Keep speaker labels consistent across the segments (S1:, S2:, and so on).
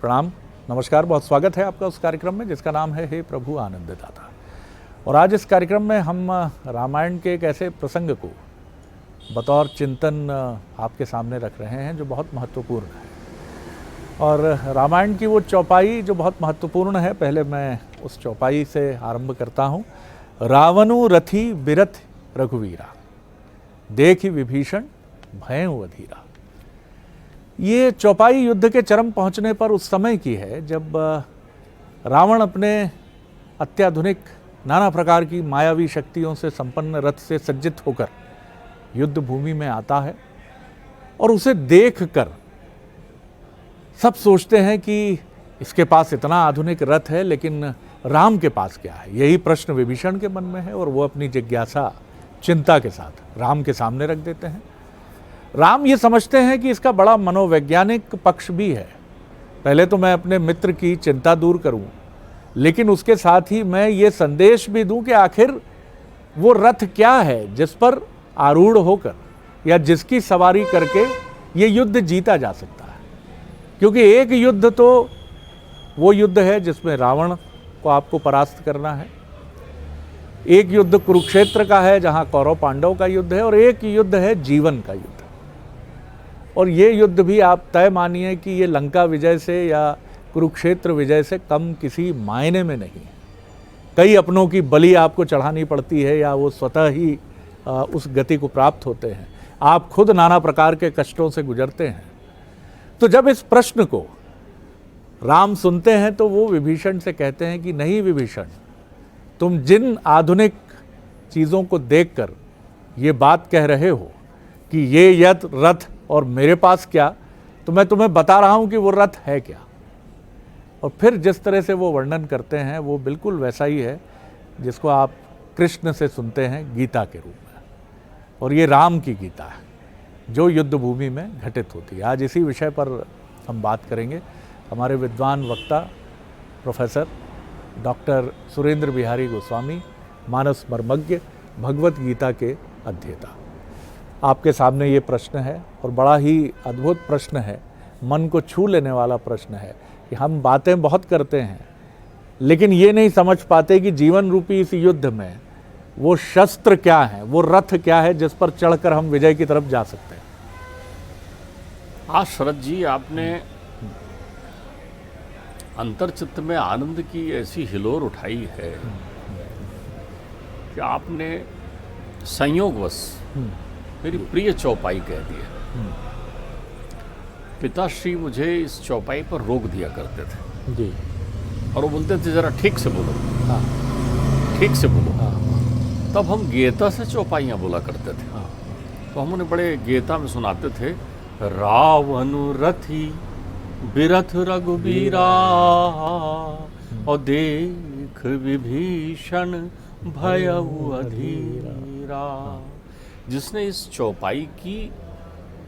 S1: प्रणाम, नमस्कार। बहुत स्वागत है आपका उस कार्यक्रम में जिसका नाम है हे प्रभु आनंददाता। और आज इस कार्यक्रम में हम रामायण के एक ऐसे प्रसंग को बतौर चिंतन आपके सामने रख रहे हैं जो बहुत महत्वपूर्ण है। और रामायण की वो चौपाई जो बहुत महत्वपूर्ण है, पहले मैं उस चौपाई से आरंभ करता हूँ। रावणु रथी बिरथ रघुवीरा, देखि विभीषण भयउ अधीरा। ये चौपाई युद्ध के चरम पहुंचने पर उस समय की है जब रावण अपने अत्याधुनिक नाना प्रकार की मायावी शक्तियों से संपन्न रथ से सज्जित होकर युद्ध भूमि में आता है। और उसे देखकर सब सोचते हैं कि इसके पास इतना आधुनिक रथ है, लेकिन राम के पास क्या है? यही प्रश्न विभीषण के मन में है और वो अपनी जिज्ञासा चिंता के साथ राम के सामने रख देते हैं। राम ये समझते हैं कि इसका बड़ा मनोवैज्ञानिक पक्ष भी है। पहले तो मैं अपने मित्र की चिंता दूर करूं, लेकिन उसके साथ ही मैं ये संदेश भी दूं कि आखिर वो रथ क्या है जिस पर आरूढ़ होकर या जिसकी सवारी करके ये युद्ध जीता जा सकता है। क्योंकि एक युद्ध तो वो युद्ध है जिसमें रावण को आपको परास्त करना है, एक युद्ध कुरुक्षेत्र का है जहां कौरव पांडव का युद्ध है, और एक युद्ध है जीवन का युद्ध। और ये युद्ध भी आप तय मानिए कि ये लंका विजय से या कुरुक्षेत्र विजय से कम किसी मायने में नहीं है। कई अपनों की बलि आपको चढ़ानी पड़ती है या वो स्वतः ही उस गति को प्राप्त होते हैं। आप खुद नाना प्रकार के कष्टों से गुजरते हैं। तो जब इस प्रश्न को राम सुनते हैं तो वो विभीषण से कहते हैं कि नहीं विभीषण, तुम जिन आधुनिक चीज़ों को देखकर ये बात कह रहे हो कि ये यथ रथ और मेरे पास क्या, तो मैं तुम्हें बता रहा हूं कि वो रथ है क्या। और फिर जिस तरह से वो वर्णन करते हैं वो बिल्कुल वैसा ही है जिसको आप कृष्ण से सुनते हैं गीता के रूप में। और ये राम की गीता है जो युद्ध भूमि में घटित होती है। आज इसी विषय पर हम बात करेंगे। हमारे विद्वान वक्ता प्रोफेसर डॉक्टर सुरेंद्र बिहारी गोस्वामी, मानस मर्मज्ञ, भगवत गीता के अध्येता। आपके सामने ये प्रश्न है और बड़ा ही अद्भुत प्रश्न है, मन को छू लेने वाला प्रश्न है कि हम बातें बहुत करते हैं लेकिन ये नहीं समझ पाते कि जीवन रूपी इस युद्ध में वो शस्त्र क्या है, वो रथ क्या है जिस पर चढ़कर हम विजय की तरफ जा सकते हैं।
S2: हाँ शरद जी, आपने अंतर्चित्त में आनंद की ऐसी हिलोर उठाई है कि आपने संयोगवश मेरी प्रिय चौपाई कह दिया। पिताश्री मुझे इस चौपाई पर रोक दिया करते थे
S1: जी,
S2: और वो बोलते थे जरा ठीक से बोलो।
S1: हाँ,
S2: ठीक से बोलो।
S1: हाँ,
S2: तब हम गीता से चौपाइयाँ बोला करते थे।
S1: हाँ,
S2: तो हम उन्हें बड़े गीता में सुनाते थे, रावणु रथी बिरथ रघुबीरा और देख विभीषण भयउ अधीरा। जिसने इस चौपाई की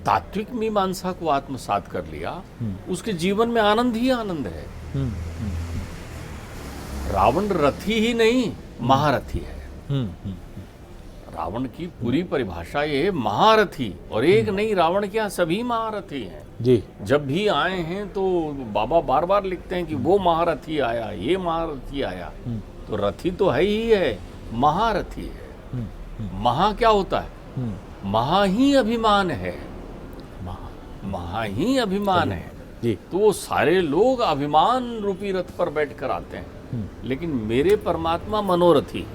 S2: तात्विक मीमांसा को आत्मसात कर लिया उसके जीवन में आनंद ही आनंद है। रावण रथी ही नहीं, महारथी है। रावण की पूरी परिभाषा ये है महारथी, और एक नहीं, रावण के यहाँ सभी महारथी हैं
S1: जी।
S2: जब भी आए हैं तो बाबा बार बार लिखते हैं कि वो महारथी आया, ये महारथी आया। तो रथी तो है ही है, महारथी है। महा क्या होता है? महा ही अभिमान है, महा ही अभिमान है
S1: जी।
S2: तो वो सारे लोग अभिमान रूपी रथ पर बैठकर आते हैं, लेकिन मेरे परमात्मा मनोरथी।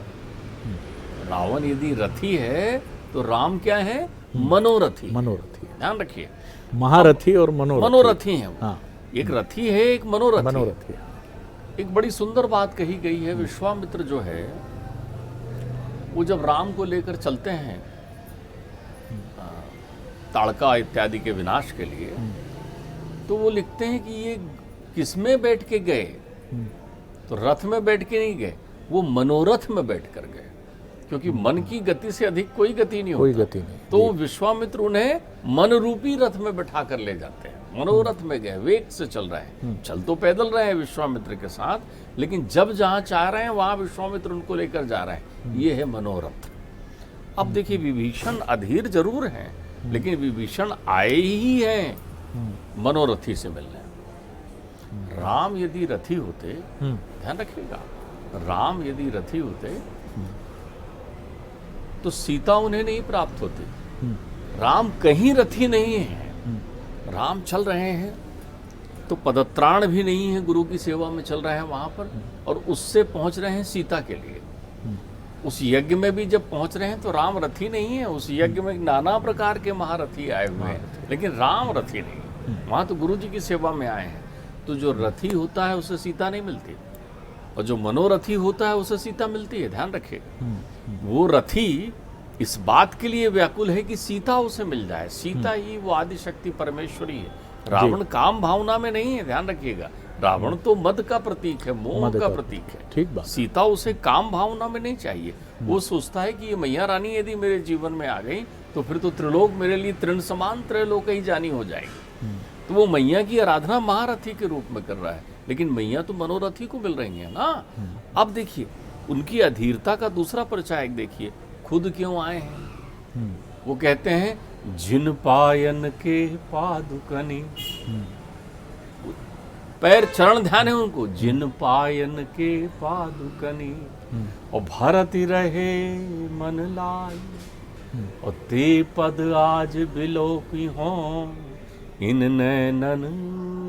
S2: रावण यदि रथी है तो राम क्या है? मनोरथी।
S1: मनोरथी,
S2: ध्यान रखिए,
S1: महारथी और मनोरथी
S2: हैं।
S1: हाँ,
S2: एक रथी है, एक मनोरथी।
S1: है।
S2: एक बड़ी सुंदर बात कही गई है। विश्वामित्र जो है वो जब राम को लेकर चलते हैं ताड़का इत्यादि के विनाश के लिए, तो वो लिखते हैं कि ये किसमें बैठ के गए? तो रथ में बैठ के नहीं गए, वो मनोरथ में बैठ कर गए, क्योंकि मन की गति से अधिक कोई गति नहीं
S1: कोई
S2: होता।
S1: गति नहीं।
S2: तो विश्वामित्र उन्हें मन रूपी रथ में बैठा कर ले जाते हैं। मनोरथ में गए, वेग से चल रहे हैं, चल तो पैदल रहे हैं विश्वामित्र के साथ, लेकिन जब जहां चाह रहे हैं वहां विश्वामित्र उनको लेकर जा रहे हैं। ये है मनोरथ। अब देखिए, विभीषण अधीर जरूर हैं, लेकिन विभीषण आए ही हैं मनोरथी से मिलने। राम यदि रथी होते, ध्यान रखिएगा, राम यदि रथी होते तो सीता उन्हें नहीं प्राप्त होती। राम कहीं रथी नहीं है, राम चल रहे हैं तो पदत्राण भी नहीं है, गुरु की सेवा में चल रहे हैं वहां पर, और उससे पहुंच रहे हैं सीता के लिए। उस यज्ञ में भी जब पहुंच रहे हैं तो राम रथी नहीं है, उस यज्ञ में नाना प्रकार के महारथी आए हुए हैं, लेकिन राम रथी नहीं है, वहां तो गुरु जी की सेवा में आए हैं। तो जो रथी होता है उसे सीता नहीं मिलती, और जो मनोरथी होता है उसे सीता मिलती है, ध्यान रखिएगा। वो रथी इस बात के लिए व्याकुल है कि सीता उसे मिल जाए, सीता ही वो आदि शक्ति परमेश्वरी है। रावण काम भावना में नहीं है, ध्यान रखिएगा, रावण तो मद का प्रतीक है, मोह का प्रतीक है।
S1: ठीक बात।
S2: सीता उसे काम भावना में नहीं चाहिए, वो सोचता है कि ये मैया रानी यदि मेरे जीवन में आ गई तो फिर तो त्रिलोक मेरे लिए तृण समान त्रैलोक ही जानी हो जाएगी। तो वो मैया की आराधना महारथी के रूप में कर रहा है, लेकिन मैया तो मनोरथी को मिल रही है ना। अब देखिए उनकी अधीरता का दूसरा परिचायक देखिए, खुद क्यों आए हैं। वो कहते हैं जिन पायन के पादुकनी, पैर चरण ध्यान है उनको, जिन पायन के पादुकनी, और भरत रहे मन लाई, और ते पद आज बिलोकी हों, इन नैनन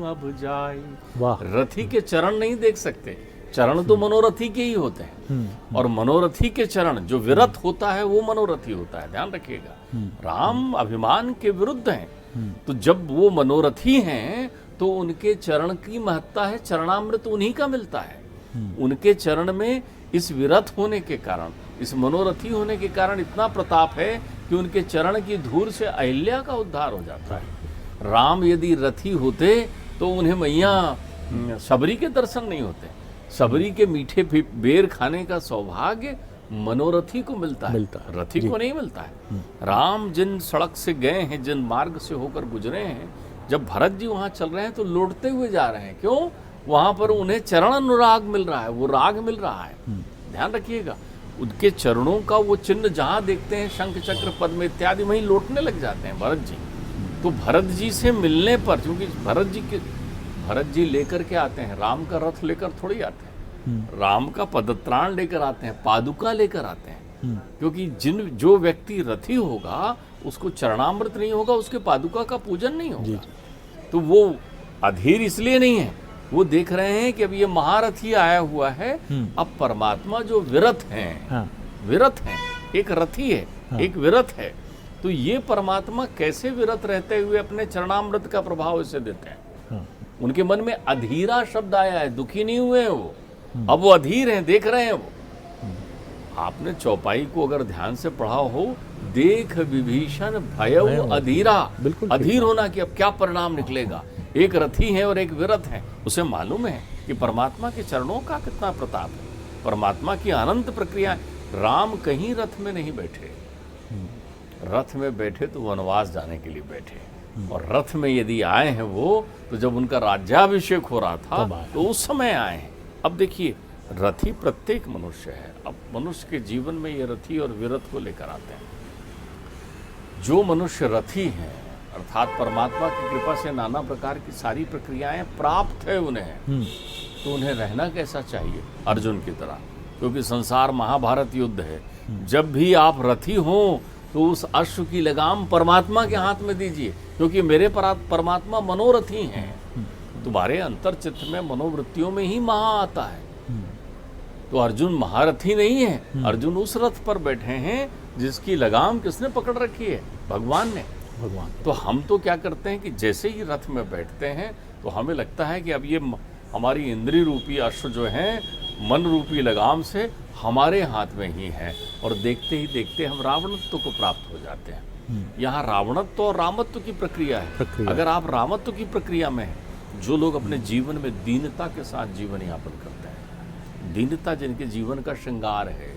S2: अब जाए।
S1: वाह।
S2: रथी के चरण नहीं देख सकते, चरण तो मनोरथी के ही होते हैं, और मनोरथी के चरण, जो विरत होता है वो मनोरथी होता है, ध्यान रखिएगा। राम अभिमान के विरुद्ध हैं, तो जब वो मनोरथी हैं तो उनके चरण की महत्ता है, चरणामृत उन्हीं का मिलता है। उनके चरण में इस विरत होने के कारण, इस मनोरथी होने के कारण इतना प्रताप है कि उनके चरण की धूल से अहिल्या का उद्धार हो जाता है। राम यदि रथी होते तो उन्हें मैया सबरी के दर्शन नहीं होते, सबरी के मीठे बेर खाने का सौभाग्य मनोरथी को मिलता है, रथी को नहीं मिलता है। राम जिन सड़क से गए हैं, जिन मार्ग से होकर गुजरे हैं, जब भरत जी वहां चल रहे हैं तो लौटते हुए जा रहे हैं, क्यों? वहां पर उन्हें चरण अनुराग मिल रहा है, वो राग मिल रहा है। ध्यान रखिएगा, उनके चरणों का वो चिन्ह जहां देखते हैं, शंख चक्र पद्म इत्यादि, वहीं लौटने लग जाते हैं भरत जी। तो भरत जी से मिलने पर, क्योंकि भरत जी लेकर के आते हैं, राम का रथ लेकर थोड़ी आते हैं, राम का पदत्राण लेकर आते हैं, पादुका लेकर आते हैं, क्योंकि जो व्यक्ति रथी होगा उसको चरणामृत नहीं होगा, उसके पादुका का पूजन नहीं होगा। तो वो अधीर इसलिए नहीं है, वो देख रहे हैं कि अब ये महारथी आया हुआ है, अब परमात्मा जो विरत हैं, विरत हैं, एक रथी है, एक विरत है, तो ये परमात्मा कैसे विरत रहते हुए अपने चरणामृत का प्रभाव इसे देते हैं। उनके मन में अधीरा शब्द आया है, दुखी नहीं हुए हैं वो, अब वो अधीर हैं, देख रहे हैं वो। आपने चौपाई को अगर ध्यान से पढ़ा हो, देख विभीषण भयउ अधीरा, अधीर होना कि अब क्या परिणाम निकलेगा। एक रथी है और एक विरत है, उसे मालूम है कि परमात्मा के चरणों का कितना प्रताप है, परमात्मा की अनंत प्रक्रिया। राम कहीं रथ में नहीं बैठे, रथ में बैठे तो वनवास जाने के लिए बैठे, और रथ में यदि आए हैं वो, तो जब उनका राज्याभिषेक हो रहा था तो उस समय आए हैं। अब देखिए, रथी प्रत्येक मनुष्य है, अब मनुष्य के जीवन में ये रथी और विरत को लेकर आते हैं। जो मनुष्य रथी हैं, अर्थात परमात्मा की कृपा से नाना प्रकार की सारी प्रक्रियाएं प्राप्त है उन्हें, तो उन्हें रहना कैसा चाहिए? अर्जुन की तरह, क्योंकि संसार महाभारत युद्ध है। जब भी आप रथी हों तो उस अश्व की लगाम परमात्मा के हाथ में दीजिए, क्योंकि मेरे परमात्मा मनोरथी हैं। तुम्हारे अंतर चित्त में मनोवृत्तियों में ही महा आता है। तो अर्जुन महारथी नहीं है, अर्जुन उस रथ पर बैठे हैं जिसकी लगाम किसने पकड़ रखी है? भगवान ने। तो हम तो क्या करते हैं कि जैसे ही रथ में बैठते हैं तो हमें लगता है कि अब ये हमारी इंद्रिय रूपी अश्व जो है मन रूपी लगाम से हमारे हाथ में ही है, और देखते ही देखते हम रावणत्व को प्राप्त हो जाते हैं। यहाँ रावणत्व और रामत्व की प्रक्रिया है। अगर आप रामत्व की प्रक्रिया में हैं, जो लोग अपने जीवन में दीनता के साथ जीवन यापन करते हैं, दीनता जिनके जीवन का श्रृंगार है,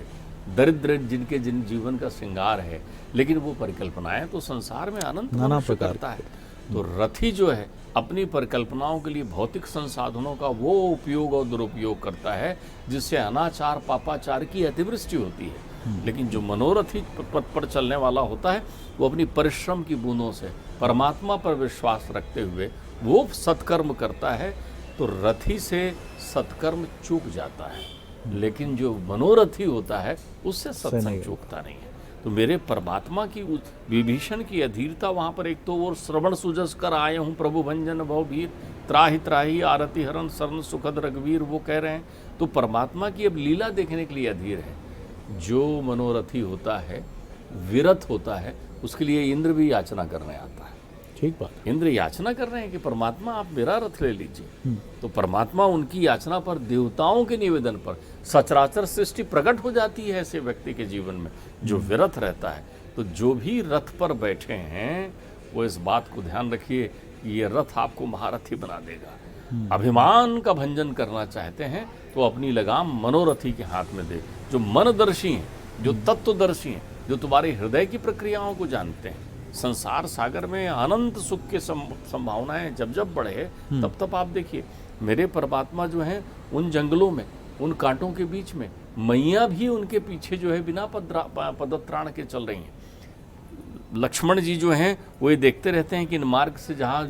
S2: दरिद्र जिनके जीवन का श्रृंगार है, लेकिन वो परिकल्पनाएं तो संसार में अनंत मनुष्य करता है। तो रथी जो है अपनी परिकल्पनाओं के लिए भौतिक संसाधनों का वो उपयोग और दुरुपयोग करता है जिससे अनाचार पापाचार की अतिवृष्टि होती है। लेकिन जो मनोरथी पथ पर चलने वाला होता है, वो अपनी परिश्रम की बूंदों से परमात्मा पर विश्वास रखते हुए वो सत्कर्म करता है तो रथी से सत्कर्म चूक जाता है, लेकिन जो मनोरथी होता है उससे सत्संग चूकता नहीं है। तो मेरे परमात्मा की उस विभीषण की अधीरता वहाँ पर, एक तो वो श्रवण सुजस कर आए हूँ प्रभु भंजन भवभीर त्राहि त्राहि आरति हरण शरण सुखद रघुवीर, वो कह रहे हैं। तो परमात्मा की अब लीला देखने के लिए अधीर है। जो मनोरथी होता है, विरत होता है, उसके लिए इंद्र भी याचना करने आता है।
S1: ठीक बात।
S2: इंद्र याचना कर रहे हैं कि परमात्मा आप मेरा रथ ले लीजिए। तो परमात्मा उनकी याचना पर, देवताओं के निवेदन पर सचराचर सृष्टि प्रकट हो जाती है ऐसे व्यक्ति के जीवन में जो विरत रहता है। तो जो भी रथ पर बैठे हैं वो इस बात को ध्यान रखिए कि ये रथ आपको महारथी बना देगा। अभिमान का भंजन करना चाहते हैं तो अपनी लगाम मनोरथी के हाथ में दे, जो मनदर्शी हैं, जो तत्वदर्शी हैं, जो तुम्हारे हृदय की प्रक्रियाओं को जानते हैं। संसार सागर में अनंत सुख के संभावनाएं जब जब बढ़े तब तब आप देखिए मेरे परमात्मा जो हैं उन जंगलों में, उन कांटों के बीच में, मैया भी उनके पीछे जो है बिना पदत्राण के चल रही हैं। लक्ष्मण जी जो हैं वो ये देखते रहते हैं कि इन मार्ग से जहाँ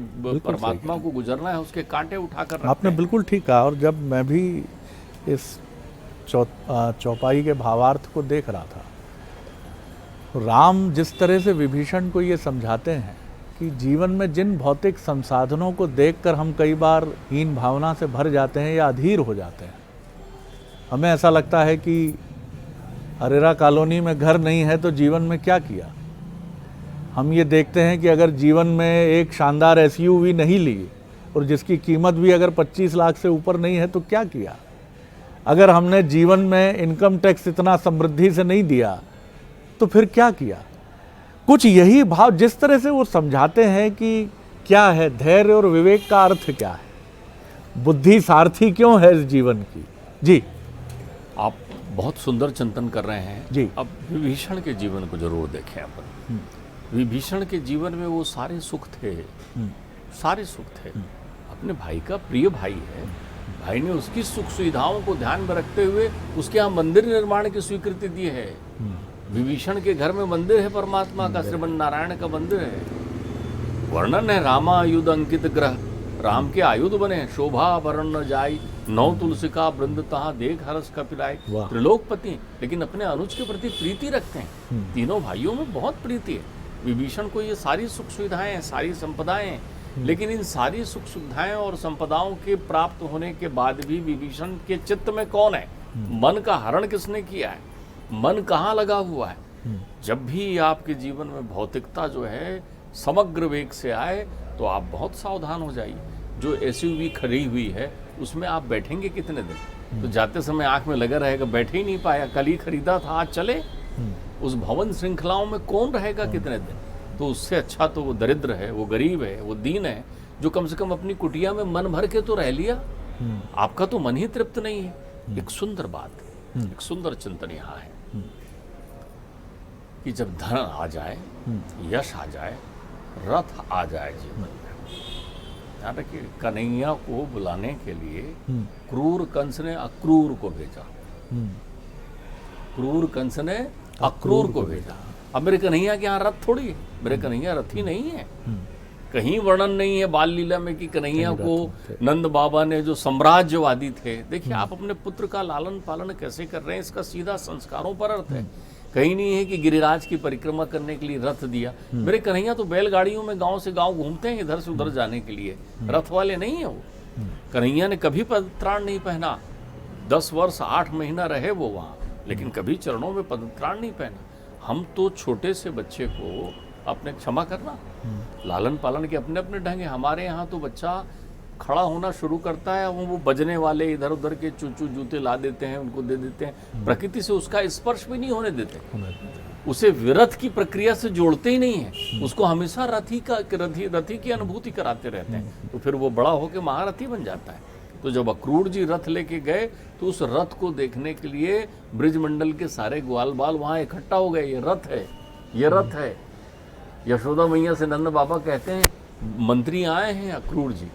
S2: परमात्मा को गुजरना है उसके कांटे उठाकर
S1: आपने बिल्कुल ठीक कहा। और जब मैं भी इस चौपाई के भावार्थ को देख रहा था, राम जिस तरह से विभीषण को ये समझाते हैं कि जीवन में जिन भौतिक संसाधनों को देखकर हम कई बार हीन भावना से भर जाते हैं या अधीर हो जाते हैं। हमें ऐसा लगता है कि अरेरा कॉलोनी में घर नहीं है तो जीवन में क्या किया। हम ये देखते हैं कि अगर जीवन में एक शानदार एसयूवी नहीं ली और जिसकी कीमत भी अगर 25 लाख से ऊपर नहीं है तो क्या किया। अगर हमने जीवन में इनकम टैक्स इतना समृद्धि से नहीं दिया तो फिर क्या किया। कुछ यही भाव जिस तरह से वो समझाते हैं कि क्या है धैर्य और विवेक का अर्थ क्या है, बुद्धि सारथी क्यों है इस जीवन की। जी,
S2: आप बहुत सुंदर चिंतन कर रहे हैं
S1: जी।
S2: अब विभीषण के जीवन को जरूर देखें अपन। विभीषण के जीवन में वो सारे सुख थे, सारे सुख थे। अपने भाई का प्रिय भाई है, भाई ने उसकी सुख सुविधाओं को ध्यान में रखते हुए उसके यहाँ मंदिर निर्माण की स्वीकृति दी है। विभीषण के घर में मंदिर है, परमात्मा का श्रीमन नारायण का मंदिर है। वर्णन है रामा आयुध अंकित ग्रह, राम के आयुध बने, शोभा वरण न जाई, नौ तुलसी का वृंद तहाँ देख हर्ष कपिलाय। त्रिलोकपति, लेकिन अपने अनुज के प्रति प्रीति रखते हैं। तीनों भाइयों में बहुत प्रीति है। विभीषण को ये सारी सुख सुविधाएं, सारी संपदाएं हैं, लेकिन इन सारी सुख सुविधाएं और संपदाओं के प्राप्त होने के बाद भी विभीषण के चित्त में कौन है, मन का हरण किसने किया है, मन कहाँ लगा हुआ है। जब भी आपके जीवन में भौतिकता जो है समग्र वेग से आए तो आप बहुत सावधान हो जाइए। जो एसयूवी खड़ी हुई है उसमें आप बैठेंगे कितने दिन, तो जाते समय आंख में लगा रहेगा, बैठे ही नहीं पाया, कल ही खरीदा था आज चले। उस भवन श्रृंखलाओं में कौन रहेगा कितने दिन। तो उससे अच्छा तो वो दरिद्र है, वो गरीब है, वो दीन है, जो कम से कम अपनी कुटिया में मन भर के तो रह लिया। आपका तो मन ही तृप्त नहीं है। एक सुंदर बात, एक सुंदर चिंतन यहाँ है कि जब धन आ जाए, यश आ जाए, रथ आ जाए जीवन में, याद रखिए कन्हैया को बुलाने के लिए क्रूर कंस ने अक्रूर को भेजा। क्रूर कंस ने अक्रूर को भेजा। अब मेरे कन्हैया के यहाँ रथ थोड़ी है, मेरे कन्हैया रथी नहीं है। कहीं वर्णन नहीं है बाल लीला में कि कन्हैया को नंद बाबा ने जो साम्राज्यवादी थे। देखिए आप अपने पुत्र का लालन पालन कैसे कर रहे हैं, इसका सीधा संस्कारों पर अर्थ है। कहीं नहीं है कि गिरिराज की परिक्रमा करने के लिए रथ दिया। मेरे कन्हैया तो बैलगाड़ियों में गांव से गांव घूमते हैं इधर से उधर जाने के लिए, रथ वाले नहीं है वो। कन्हैया ने कभी पदत्राण नहीं पहना, 10 वर्ष 8 महीना रहे वो वहाँ, लेकिन कभी चरणों में पदत्राण नहीं पहना। हम तो छोटे से बच्चे को अपने क्षमा करना, लालन पालन के अपने अपने ढंग है। हमारे यहाँ तो बच्चा खड़ा होना शुरू करता है, वो बजने वाले इधर उधर के चूचू जूते ला देते हैं, उनको दे देते हैं, प्रकृति से उसका स्पर्श भी नहीं होने देते, उसे विरथ की प्रक्रिया से जोड़ते ही नहीं है, उसको हमेशा रथी की अनुभूति कराते रहते हैं। तो फिर वो बड़ा होकर महारथी बन जाता है। तो जब अक्रूर जी रथ लेके गए तो उस रथ को देखने के लिए ब्रिजमंडल के सारे ग्वाल बाल वहाँ इकट्ठा हो गए। ये रथ है, ये रथ है। यशोदा मैया से नंद बाबा कहते हैं मंत्री आए हैं अक्रूर जी,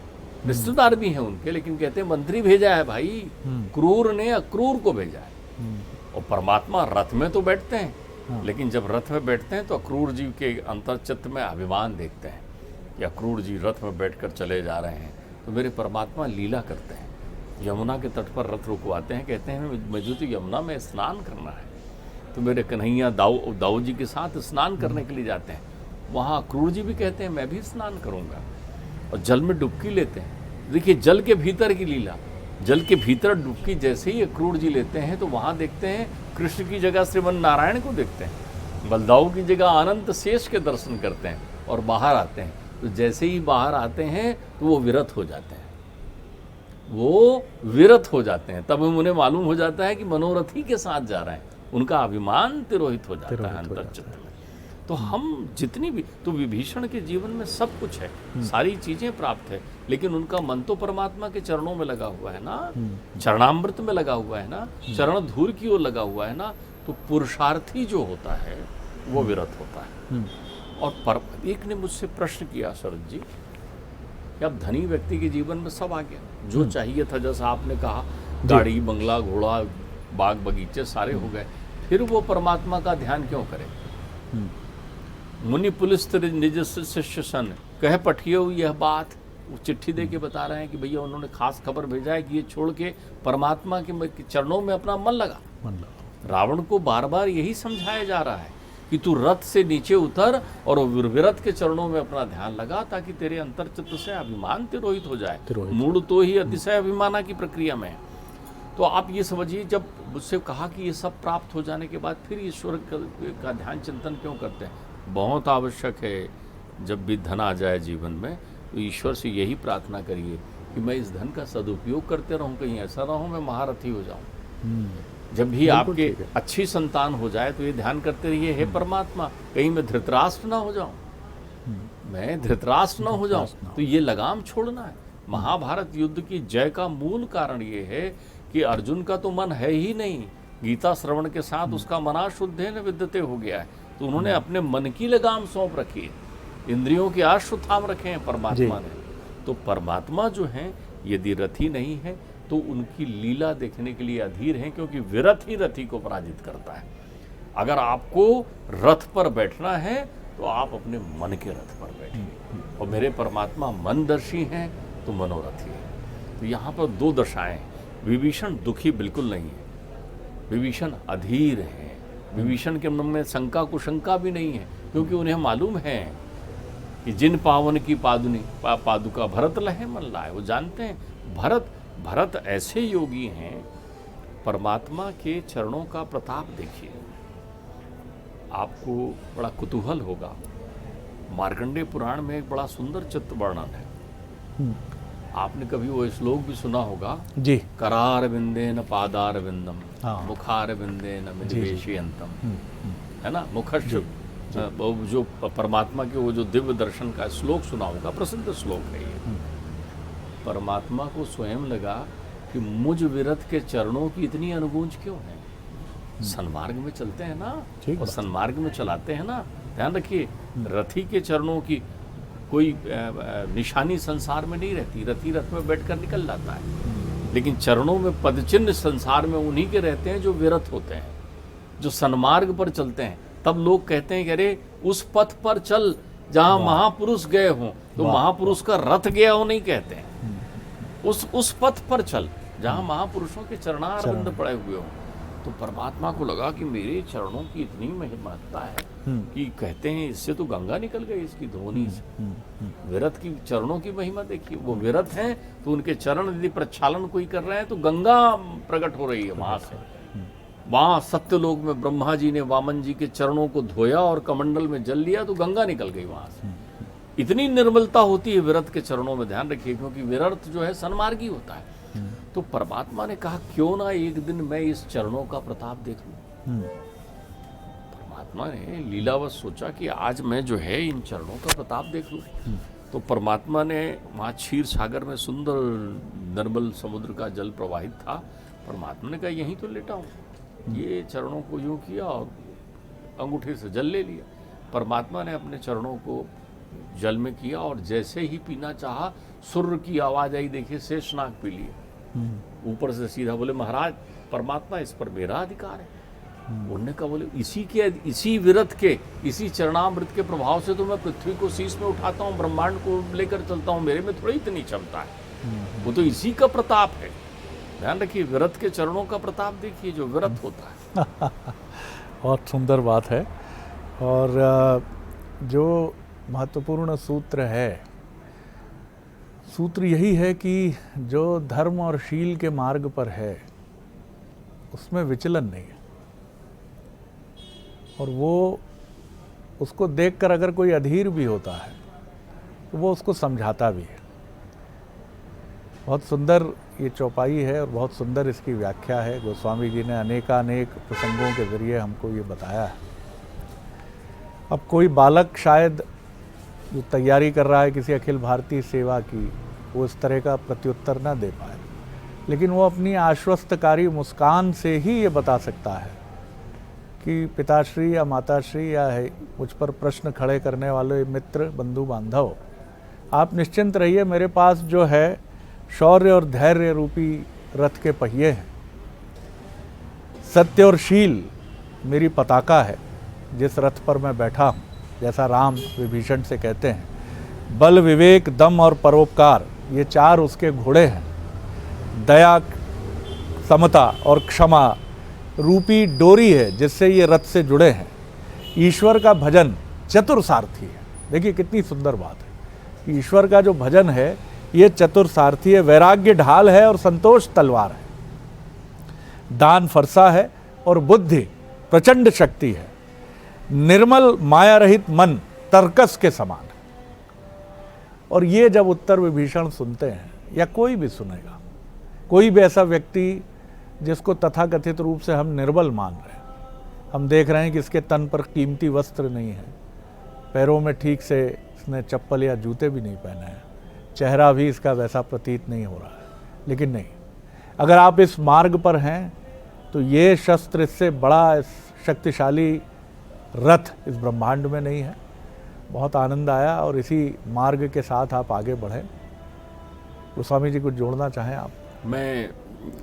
S2: रिश्तेदार भी हैं उनके, लेकिन कहते हैं मंत्री भेजा है भाई, क्रूर ने अक्रूर को भेजा है। और परमात्मा रथ में तो बैठते हैं, लेकिन जब रथ में बैठते हैं तो अक्रूर जी के अंतर्चित्त में अभिमान देखते हैं कि अक्रूर जी रथ में बैठकर चले जा रहे हैं। तो मेरे परमात्मा लीला करते हैं। यमुना के तट पर रथ रुकवाते हैं, कहते हैं मुझे तो यमुना में स्नान करना है। तो मेरे कन्हैया दाऊ जी के साथ स्नान करने के लिए जाते हैं। वहाँ क्रूर जी भी कहते हैं मैं भी स्नान करूँगा, और जल में डुबकी लेते हैं। देखिए जल के भीतर की लीला, जल के भीतर डुबकी जैसे ही क्रूर जी लेते हैं तो वहाँ देखते हैं कृष्ण की जगह श्रीमन नारायण को देखते हैं, बलदाऊ की जगह अनंत शेष के दर्शन करते हैं, और बाहर आते हैं। तो जैसे ही बाहर आते हैं तो वो विरत हो जाते हैं, वो विरत हो जाते हैं। तब उन्हें मालूम हो जाता है कि मनोरथी के साथ जा रहे हैं, उनका अभिमान तिरोहित हो जाता है अंतर्चित्त में। तो हम जितनी भी, तो विभीषण के जीवन में सब कुछ है, सारी चीजें प्राप्त है, लेकिन उनका मन तो परमात्मा के चरणों में लगा हुआ है ना, चरणामृत में लगा हुआ है ना, चरण धूल की ओर लगा हुआ है ना। तो पुरुषार्थी जो होता है वो विरत होता है। और एक ने मुझसे प्रश्न किया शरद जी कि अब धनी व्यक्ति के जीवन में सब आ गया, जो चाहिए था, जैसा आपने कहा गाड़ी बंगला घोड़ा बाग बगीचे सारे हो गए, फिर वो परमात्मा का ध्यान क्यों करे। मुनि पुलिस निज शिष्य सन कह पठियो यह बात, वो चिट्ठी दे के बता रहे हैं कि भैया उन्होंने खास खबर भेजा है कि ये छोड़ के परमात्मा के चरणों में अपना मन लगा। रावण को बार बार यही समझाया जा रहा है कि तू रथ से नीचे उतर और विरत के चरणों में अपना ध्यान लगा, ताकि तेरे अंतर्चित्त से अभिमान तिरोहित हो जाए। मूड तो ही अतिशय अभिमाना की प्रक्रिया में है। तो आप ये समझिए, जब मुझसे कहा कि ये सब प्राप्त हो जाने के बाद फिर ईश्वर का ध्यान चिंतन क्यों करते हैं, बहुत आवश्यक है। जब भी धन आ जाए जीवन में तो ईश्वर से यही प्रार्थना करिए कि मैं इस धन का सदुपयोग करते रहूं, कहीं ऐसा ना हो मैं महारथी हो जाऊं। जब भी आपके अच्छी संतान हो जाए तो ये ध्यान करते रहिए, हे परमात्मा कहीं मैं धृतराष्ट्र ना हो जाऊं, मैं धृतराष्ट्र ना हो जाऊं। तो ये लगाम छोड़ना है। महाभारत युद्ध की जय का मूल कारण ये है कि अर्जुन का तो मन है ही नहीं, गीता श्रवण के साथ उसका मना शुद्धेन विद्यते हो गया है। तो उन्होंने अपने मन की लगाम सौंप रखी है, इंद्रियों के आश्रय थाम रखे हैं परमात्मा ने। तो परमात्मा जो है यदि रथी नहीं है तो उनकी लीला देखने के लिए अधीर हैं, क्योंकि विरत ही रथी को पराजित करता है। अगर आपको रथ पर बैठना है तो आप अपने मन के रथ पर बैठिए, और मेरे परमात्मा मनदर्शी हैं तो मनोरथी है। तो यहाँ पर दो दशाएं, विभीषण दुखी बिल्कुल नहीं है, विभीषण अधीर है। विभीषण के मन में शंका कुशंका भी नहीं है, क्योंकि उन्हें मालूम है कि जिन पावन की पादुका भरत लहे मन लाए। वो जानते हैं भरत ऐसे योगी हैं, परमात्मा के चरणों का प्रताप देखिए। आपको बड़ा कुतूहल होगा, मार्कंडेय पुराण में एक बड़ा सुंदर चित्र वर्णन है। आपने कभी वो श्लोक भी सुना होगा
S1: जी,
S2: करार विंदेन पादार विंदम मुखार विंदेन मिनिवेशयंतम, है ना। मुखर्ष जो परमात्मा के वो जो दिव्य दर्शन का श्लोक सुना होगा, प्रसिद्ध श्लोक है ये। परमात्मा को स्वयं लगा कि मुझ विरत के चरणों की इतनी अनुगूंज क्यों है। सन्मार्ग में चलते हैं ना, और सन्मार्ग में चलाते हैं ना। ध्यान रखिए, रथी के चरणों की कोई निशानी संसार में नहीं रहती, रथी रथ में बैठकर निकल जाता है, लेकिन चरणों में पदचिन्ह संसार में उन्हीं के रहते हैं जो विरत होते हैं, जो सन्मार्ग पर चलते हैं। तब लोग कहते हैं कि अरे उस पथ पर चल जहां महापुरुष गए हों। तो महापुरुष का रथ गया हो नहीं कहते हैं, उस पथ पर चल जहां महापुरुषों के चरणारविंद पड़े हुए हों। तो परमात्मा को लगा कि मेरे चरणों की इतनी महत्ता है कि कहते हैं इससे तो गंगा निकल गई इसकी ध्वनि से। विरत की चरणों की महिमा देखिए, वो विरत हैं तो उनके चरण यदि प्रक्षालन कोई कर रहे हैं तो गंगा प्रकट हो रही है वहां से। वहां सत्यलोक में ब्रह्मा जी ने वामन जी के चरणों को धोया और कमंडल में जल लिया तो गंगा निकल गई वहां से। इतनी निर्मलता होती है विरत के चरणों में, ध्यान रखिए, क्योंकि विरत जो है सन्मार्गी होता है। तो परमात्मा ने कहा क्यों ना एक दिन मैं इस चरणों का प्रताप देख लूं। परमात्मा ने लीलावश सोचा कि आज मैं जो है इन चरणों का प्रताप देख लूं। तो परमात्मा ने वहाँ क्षीर सागर में सुंदर निर्मल समुद्र का जल प्रवाहित था। परमात्मा ने कहा यहीं तो लेटा हूँ। ये चरणों को यूँ किया और अंगूठे से जल ले लिया। परमात्मा ने अपने चरणों को जल में किया और जैसे ही पीना चाहा सुर की आवाज आई, देखिए शेषनाग पी लिए। ऊपर से सीधा बोले महाराज परमात्मा इस पर मेरा अधिकार है। उन्होंने कहा बोले इसी विरत के, इसी चरणामृत के प्रभाव से तो मैं पृथ्वी को शीश में उठाता हूँ, ब्रह्मांड को लेकर चलता हूँ, मेरे में थोड़ी इतनी क्षमता है। वो तो इसी का प्रताप है। ध्यान रखिए, विरत के चरणों का प्रताप देखिए, जो विरत होता है।
S1: बहुत सुंदर बात है। और जो महत्वपूर्ण सूत्र है, सूत्र यही है कि जो धर्म और शील के मार्ग पर है उसमें विचलन नहीं है, और वो उसको देखकर अगर कोई अधीर भी होता है तो वो उसको समझाता भी है। बहुत सुंदर ये चौपाई है और बहुत सुंदर इसकी व्याख्या है। गोस्वामी जी ने अनेकानेक प्रसंगों के जरिए हमको ये बताया है। अब कोई बालक शायद जो तैयारी कर रहा है किसी अखिल भारतीय सेवा की, वो इस तरह का प्रत्युत्तर ना दे पाए, लेकिन वो अपनी आश्वस्तकारी मुस्कान से ही ये बता सकता है कि पिताश्री या माताश्री या है मुझ पर प्रश्न खड़े करने वाले मित्र, बंधु बांधव, आप निश्चिंत रहिए, मेरे पास जो है शौर्य और धैर्य रूपी रथ के पहिए हैं। सत्य और शील मेरी पताका है जिस रथ पर मैं बैठा हूँ, जैसा राम विभीषण से कहते हैं। बल, विवेक, दम और परोपकार, ये चार उसके घोड़े हैं। दया, समता और क्षमा रूपी डोरी है जिससे ये रथ से जुड़े हैं। ईश्वर का भजन चतुर सारथी है। देखिए कितनी सुंदर बात है। ईश्वर का जो भजन है ये चतुर सारथी है। वैराग्य ढाल है और संतोष तलवार है। दान फरसा है और बुद्धि प्रचंड शक्ति है। निर्मल माया रहित मन तर्कस के समान है। और ये जब उत्तर विभीषण सुनते हैं, या कोई भी सुनेगा, कोई भी ऐसा व्यक्ति जिसको तथाकथित रूप से हम निर्बल मान रहे हैं, हम देख रहे हैं कि इसके तन पर कीमती वस्त्र नहीं है, पैरों में ठीक से इसने चप्पल या जूते भी नहीं पहने हैं, चेहरा भी इसका वैसा प्रतीत नहीं हो रहा है, लेकिन नहीं, अगर आप इस मार्ग पर हैं तो ये शस्त्र इससे बड़ा शक्तिशाली रथ इस ब्रह्मांड में नहीं है। बहुत आनंद आया और इसी मार्ग के साथ आप आगे बढ़ें। गोस्वामी जी कुछ जोड़ना चाहें आप?
S2: मैं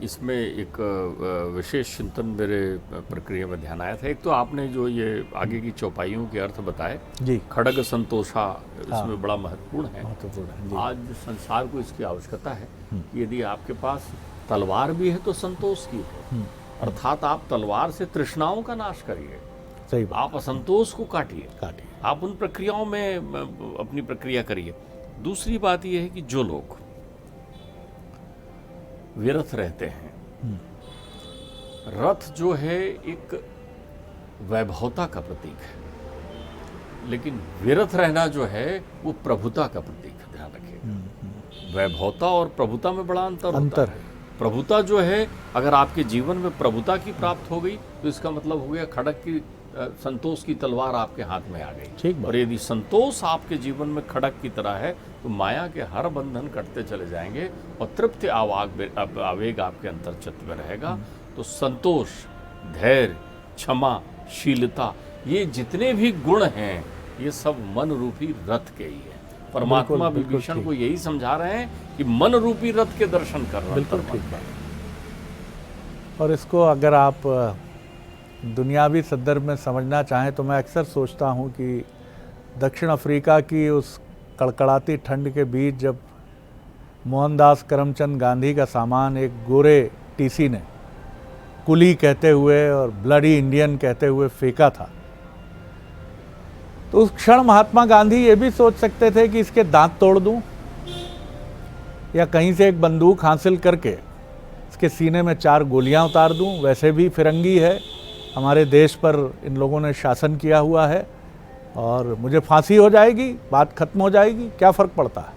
S2: इसमें एक विशेष चिंतन मेरे प्रक्रिया में ध्यान आया था। एक तो आपने जो ये आगे की चौपाइयों के अर्थ बताए
S1: जी,
S2: खड़ग संतोषा, इसमें बड़ा महत्वपूर्ण है।
S1: महत्वपूर्ण है।
S2: आज संसार को इसकी आवश्यकता है। यदि आपके पास तलवार भी है तो संतोष की है, अर्थात आप तलवार से तृष्णाओं का नाश करिए,
S1: सही बात,
S2: आप असंतोष को काटिए, आप उन प्रक्रियाओं में अपनी प्रक्रिया करिए। दूसरी बात यह है कि जो लोग विरत रहते हैं, रथ जो है एक वैभवता का प्रतीक है, लेकिन विरत रहना जो है वो प्रभुता का प्रतीक है। ध्यान रखिए, वैभवता और प्रभुता में बड़ा अंतर होता है। प्रभुता जो है, अगर आपके जीवन में प्रभुता की प्राप्त हो गई तो इसका मतलब हो गया खड़ग की संतोष की तलवार आपके हाथ में आ गई।
S1: ठीक।
S2: और यदि संतोष आपके जीवन में खड़ग की तरह है तो माया के हर बंधन कटते चले जाएंगे और तृप्ति आवेग आपके अंतर चित्त में रहेगा। तो संतोष, धैर्य, क्षमा, शीलता, ये जितने भी गुण हैं ये सब मन रूपी रथ के ही है। परमात्मा विभीषण को यही समझा रहे हैं कि मन रूपी रथ के दर्शन करना।
S1: बिल्कुल ठीक बात। और इसको अगर आप दुनियावी संदर्भ में समझना चाहें तो मैं अक्सर सोचता हूं कि दक्षिण अफ्रीका की उस कड़कड़ाती ठंड के बीच जब मोहनदास करमचंद गांधी का सामान एक गोरे टीसी ने कुली कहते हुए और ब्लडी इंडियन कहते हुए फेंका था, तो उस क्षण महात्मा गांधी ये भी सोच सकते थे कि इसके दांत तोड़ दूं या कहीं से एक बंदूक हासिल करके इसके सीने में 4 गोलियां उतार दूं। वैसे भी फिरंगी है, हमारे देश पर इन लोगों ने शासन किया हुआ है और मुझे फांसी हो जाएगी, बात खत्म हो जाएगी, क्या फ़र्क पड़ता है।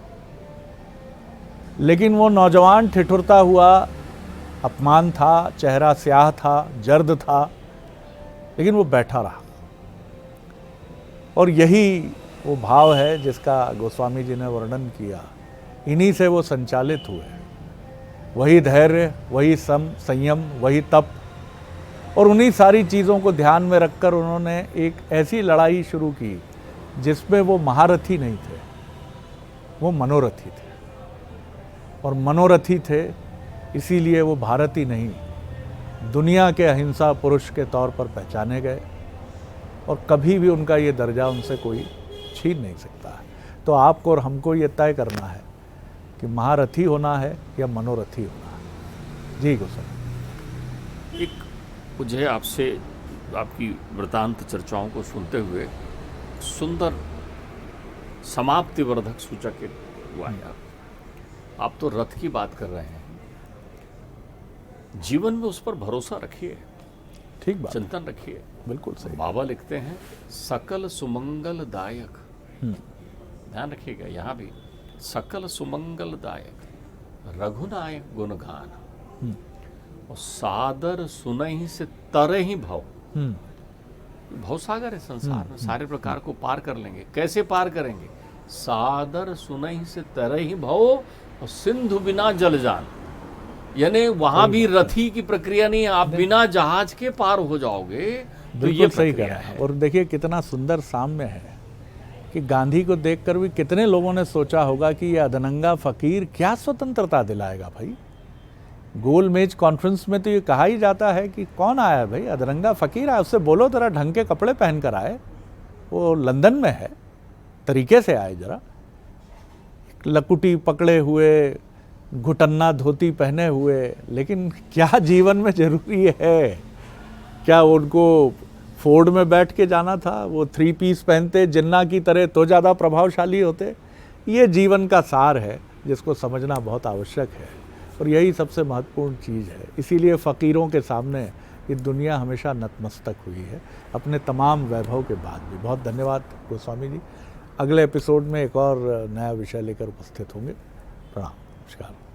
S1: लेकिन वो नौजवान ठिठुरता हुआ, अपमान था, चेहरा स्याह था, जर्द था, लेकिन वो बैठा रहा। और यही वो भाव है जिसका गोस्वामी जी ने वर्णन किया। इन्हीं से वो संचालित हुए। वही धैर्य, वही संयम, वही तप, और उन्हीं सारी चीज़ों को ध्यान में रखकर उन्होंने एक ऐसी लड़ाई शुरू की जिसमें वो महारथी नहीं थे, वो मनोरथी थे। और मनोरथी थे इसीलिए वो भारत ही नहीं, दुनिया के अहिंसा पुरुष के तौर पर पहचाने गए और कभी भी उनका ये दर्जा उनसे कोई छीन नहीं सकता है। तो आपको और हमको ये तय करना है कि महारथी होना है या मनोरथी होना है। जी गोस्वामी।
S2: एक मुझे आपसे आपकी वृतांत चर्चाओं को सुनते हुए सुंदर समाप्ति वर्धक सूचक एक हुआ है। आप तो रथ की बात कर रहे हैं, जीवन में उस पर भरोसा रखिए,
S1: ठीक बात,
S2: चिंतन रखिए।
S1: बिल्कुल सही।
S2: बाबा लिखते हैं सकल सुमंगल दायक, ध्यान रखिएगा यहाँ भी, सकल सुमंगल दायक रघुनायक गुणगान और सादर सुनहि से तरे ही भव। भवसागर है संसार में, सारे प्रकार को पार कर लेंगे। कैसे पार करेंगे? सादर सुनहि से तरे ही भव और सिंधु बिना जल जान। यानी वहां भी रथी की प्रक्रिया नहीं है, आप बिना जहाज के पार हो जाओगे। तो ये
S1: सही कह
S2: प्रक्रिया
S1: रहे हैं।
S2: है।
S1: और देखिए कितना सुंदर साम्य है कि गांधी को देखकर भी कितने लोगों ने सोचा होगा कि ये अधनंगा फकीर क्या स्वतंत्रता दिलाएगा भाई। गोल मेज कॉन्फ्रेंस में तो ये कहा ही जाता है कि कौन आया है भाई, अधरंगा फकीर आया, उससे बोलो जरा ढंग के कपड़े पहन कर आए, वो लंदन में है, तरीके से आए जरा, लकुटी पकड़े हुए, घुटन्ना धोती पहने हुए। लेकिन क्या जीवन में जरूरी है? क्या उनको फोर्ड में बैठ के जाना था? वो 3 पीस पहनते जिन्ना की तरह तो ज़्यादा प्रभावशाली होते। ये जीवन का सार है जिसको समझना बहुत आवश्यक है और यही सबसे महत्वपूर्ण चीज़ है। इसीलिए फ़कीरों के सामने ये दुनिया हमेशा नतमस्तक हुई है, अपने तमाम वैभव के बाद भी। बहुत धन्यवाद गोस्वामी जी। अगले एपिसोड में एक और नया विषय लेकर उपस्थित होंगे। प्रणाम, नमस्कार।